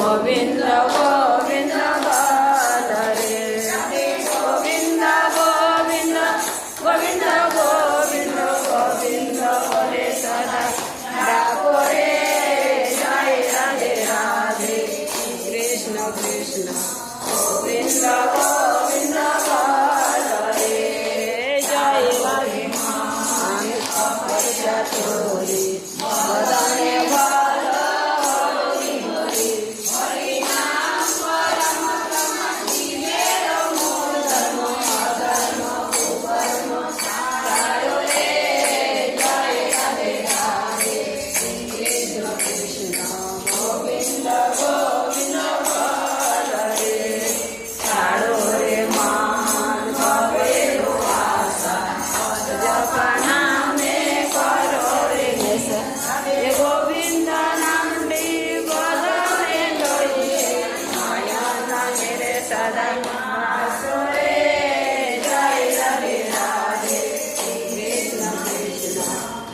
ગોવિંદ ગોવિંદ બાલ રે ગોવિંદ ગોવિંદ ગોવિંદ ગોવિંદ ગોવિંદ બોલે સદા રાખો રે જય રાધે રાધે કૃષ્ણ કૃષ્ણ ગોવિંદ ગોવિંદ બાલ રે જય રાધે ચોરી બધાને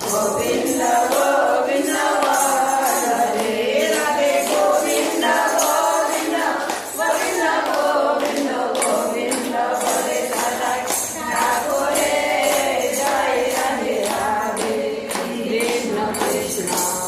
ગોવિંદ ગોવિંદ બાલ રે રાધે ગોવિંદ ગોવિંદ ગોવિંદ ગોવિંદ ગોવિંદ બોલે સદા રાખો રે જય રાધે રાધે કૃષ્ણ કૃષ્ણ